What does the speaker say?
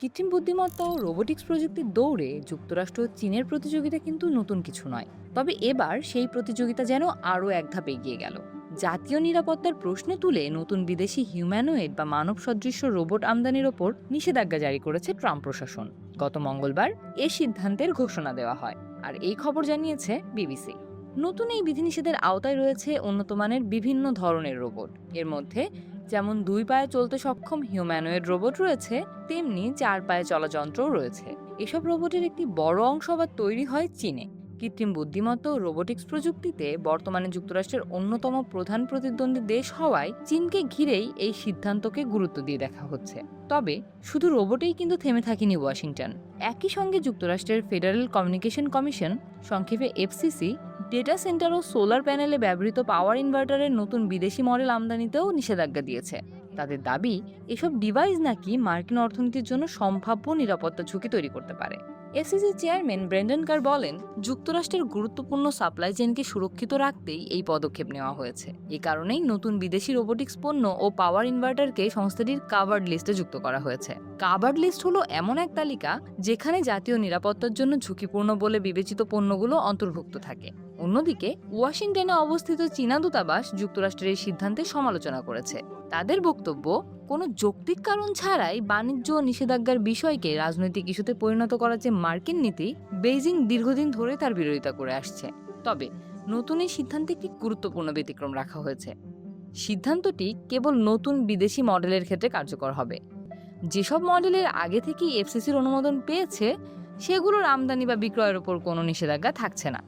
কৃত্রিম বুদ্ধিমত্তা ও রোবোটিক্স প্রযুক্তির দৌড়ে যুক্তরাষ্ট্র ও চীনের প্রতিযোগিতা কিন্তু নতুন কিছু নয়। তবে এবার সেই প্রতিযোগিতা যেন আরও এক ধাপ এগিয়ে গেল। জাতীয় নিরাপত্তার প্রশ্ন তুলে নতুন বিদেশি হিউম্যানয়েড বা মানব সদৃশ্য রোবট আমদানির ওপর নিষেধাজ্ঞা জারি করেছে ট্রাম্প প্রশাসন। গত মঙ্গলবার এ সিদ্ধান্তের ঘোষণা দেওয়া হয়। আর এই খবর জানিয়েছে বিবিসি। নতুন এই বিধিনিষেধের আওতায় রয়েছে উন্নত মানের বিভিন্ন ধরনের রোবট। এর মধ্যে যেমন ২ পায়ে চলতে সক্ষম হিউম্যানয়েড রোবট রয়েছে, তেমনি ৪ পায়ে চলা যন্ত্রও রয়েছে। এসব রোবটের একটি বড় অংশ আবার তৈরি হয় চীনে। কৃত্রিম বুদ্ধিমত্তা ও রোবোটিক্স প্রযুক্তিতে বর্তমানে যুক্তরাষ্ট্রের অন্যতম প্রধান প্রতিদ্বন্দ্বী দেশ হওয়ায় চীনকে ঘিরেই এই সিদ্ধান্তকে গুরুত্ব দিয়ে দেখা হচ্ছে। তবে শুধু রোবটেই কিন্তু থেমে থাকেনি ওয়াশিংটন। একই সঙ্গে যুক্তরাষ্ট্রের ফেডারেল কমিউনিকেশন কমিশন, সংক্ষেপে এফসিসি, ডেটা সেন্টার ও সোলার প্যানেলে ব্যবহৃত পাওয়ার ইনভার্টারের নতুন বিদেশি মডেল আমদানিতেও নিষেধাজ্ঞা দিয়েছে। তাদের দাবি, এসব ডিভাইস নাকি মার্কিন অর্থনীতির জন্য সম্ভাব্য নিরাপত্তা ঝুঁকি তৈরি করতে পারে। এফসিসি চেয়ারম্যান ব্রেন্ডন কার বলেন, যুক্তরাষ্ট্রের গুরুত্বপূর্ণ সাপ্লাই চেইনকে সুরক্ষিত রাখতেই এই পদক্ষেপ নেওয়া হয়েছে। এ কারণেই নতুন বিদেশি রোবোটিক্স পণ্য ও পাওয়ার ইনভার্টারকে সংস্থাটির কাভার্ড লিস্টে যুক্ত করা হয়েছে। কাভার্ড লিস্ট হলো এমন এক তালিকা যেখানে জাতীয় নিরাপত্তার জন্য ঝুঁকিপূর্ণ বলে বিবেচিত পণ্যগুলো অন্তর্ভুক্ত থাকে। অন্যদিকে ওয়াশিংটনে অবস্থিত চীনা দূতাবাস যুক্তরাষ্ট্রের এই সিদ্ধান্তের সমালোচনা করেছে। তাদের বক্তব্য, কোনো যৌক্তিক কারণ ছাড়াই বাণিজ্য ও নিষেধাজ্ঞার বিষয়কে রাজনৈতিক ইস্যুতে পরিণত করার যে মার্কিন নীতি, বেইজিং দীর্ঘদিন ধরে তার বিরোধিতা করে আসছে। তবে নতুন এই সিদ্ধান্তে একটি গুরুত্বপূর্ণ ব্যতিক্রম রাখা হয়েছে। সিদ্ধান্তটি কেবল নতুন বিদেশি মডেলের ক্ষেত্রে কার্যকর হবে। যেসব মডেলের আগে থেকেই এফসিসির অনুমোদন পেয়েছে, সেগুলোর আমদানি বা বিক্রয়ের ওপর কোনো নিষেধাজ্ঞা থাকছে না।